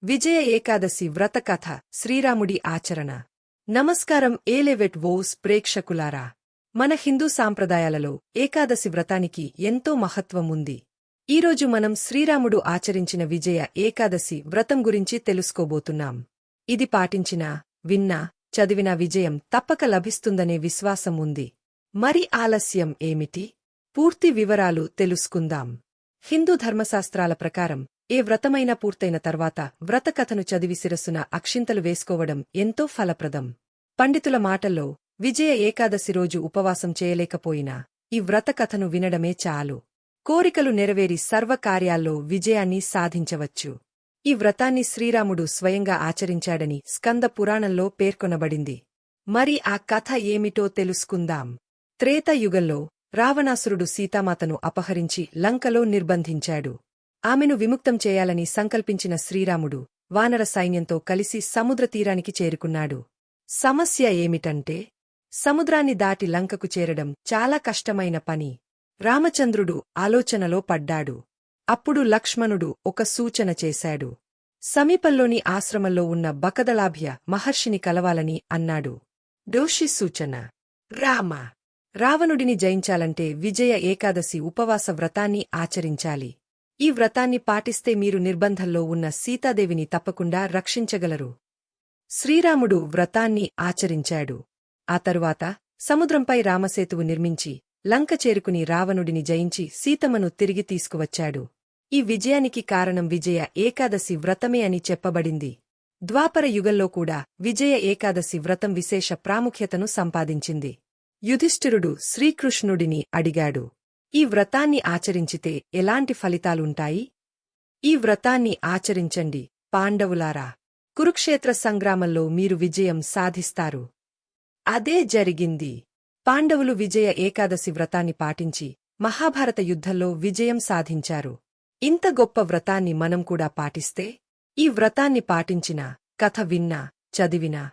విజయ ఏకాదశి వ్రత కథ శ్రీరాముడి ఆచరణ. నమస్కారం ఏలెవెట్ వోస్ ప్రేక్షకులారా. మన హిందూ సాంప్రదాయాలలో ఏకాదశి వ్రతానికి ఎంతో మహత్వం ఉంది. ఈరోజు మనం శ్రీరాముడు ఆచరించిన విజయ ఏకాదశి వ్రతం గురించి తెలుసుకోబోతున్నాం. ఇది పాటించినా, విన్నా, చదివినా విజయం తప్పక లభిస్తుందనే విశ్వాసం ఉంది. మరి ఆలస్యం ఏమిటి? పూర్తి వివరాలు తెలుసుకుందాం. హిందూ ధర్మశాస్త్రాల ప్రకారం ఏ వ్రతమైనా పూర్తయిన తర్వాత వ్రతకథను చదివి శిరస్సున అక్షింతలు వేసుకోవడం ఎంతో ఫలప్రదం. పండితుల మాటల్లో విజయ ఏకాదశి రోజు ఉపవాసం చేయలేకపోయినా ఈ వ్రతకథను వినడమే చాలు. కోరికలు నెరవేరి సర్వకార్యాల్లో విజయాన్ని సాధించవచ్చు. ఈ వ్రతాన్ని శ్రీరాముడు స్వయంగా ఆచరించాడని స్కంద పురాణంలో పేర్కొనబడింది. మరి ఆ కథ ఏమిటో తెలుసుకుందాం. త్రేతాయుగంలో రావణాసురుడు సీతామాతను అపహరించి లంకలో నిర్బంధించాడు. ఆమెను విముక్తం చేయాలని సంకల్పించిన శ్రీరాముడు వానర సైన్యంతో కలిసి సముద్రతీరానికి చేరుకున్నాడు. సమస్య ఏమిటంటే, సముద్రాన్ని దాటి లంకకు చేరడం చాలా కష్టమైన పని. రామచంద్రుడు ఆలోచనలో పడ్డాడు. అప్పుడు లక్ష్మణుడు ఒక సూచన చేశాడు. సమీపంలోని ఆశ్రమంలో ఉన్న బకదళాభ్య మహర్షిని కలవాలని అన్నాడు. దోషి సూచన. రావణుడిని జయించాలంటే విజయ ఏకాదశి ఉపవాస వ్రతాన్ని ఆచరించాలి. ఈ వ్రతాన్ని పాటిస్తే మీరు నిర్బంధంలో ఉన్న సీతాదేవిని తప్పకుండా రక్షించగలరు. శ్రీరాముడు వ్రతాన్ని ఆచరించాడు. ఆ తరువాత సముద్రంపై రామసేతువు నిర్మించి లంక చేరుకుని రావణుడిని జయించి సీతమ్మను తిరిగి తీసుకువచ్చాడు. ఈ విజయానికి కారణం విజయ ఏకాదశి వ్రతమే అని చెప్పబడింది. ద్వాపర యుగంలో కూడా విజయ ఏకాదశి వ్రతం విశేష ప్రాముఖ్యతను సంపాదించింది. యుధిష్ఠిరుడు శ్రీకృష్ణుడిని అడిగాడు, ఈ వ్రతాన్ని ఆచరించితే ఎలాంటి ఫలితాలుంటాయి? ఈ వ్రతాన్ని ఆచరించండి పాండవులారా. కురుక్షేత్ర సంగ్రామంలో మీరు విజయం సాధిస్తారు. అదే జరిగింది. పాండవులు విజయ ఏకాదశి వ్రతాన్ని పాటించి మహాభారత యుద్ధంలో విజయం సాధించారు. ఇంత గొప్ప వ్రతాన్ని మనం కూడా పాటిస్తే, ఈ వ్రతాన్ని పాటించినా, కథ విన్నా, చదివినా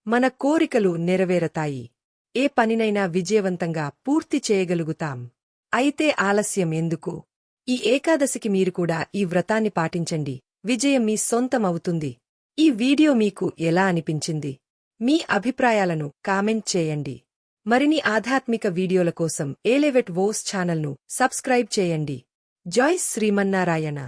మన కోరికలు నెరవేరతాయి. ఏ పనినైనా విజయవంతంగా పూర్తి చేయగలుగుతాం. అయితే ఆలస్యం ఎందుకు? ఈ ఏకాదశికి మీరు కూడా ఈ వ్రతాన్ని పాటించండి. విజయం మీ సొంతమవుతుంది. ఈ వీడియో మీకు ఎలా అనిపించింది? మీ అభిప్రాయాలను కామెంట్ చేయండి. మరిన్ని ఆధ్యాత్మిక వీడియోల కోసం ఏలెవెట్ వోస్ ఛానల్ను సబ్స్క్రైబ్ చేయండి. జై శ్రీమన్నారాయణ.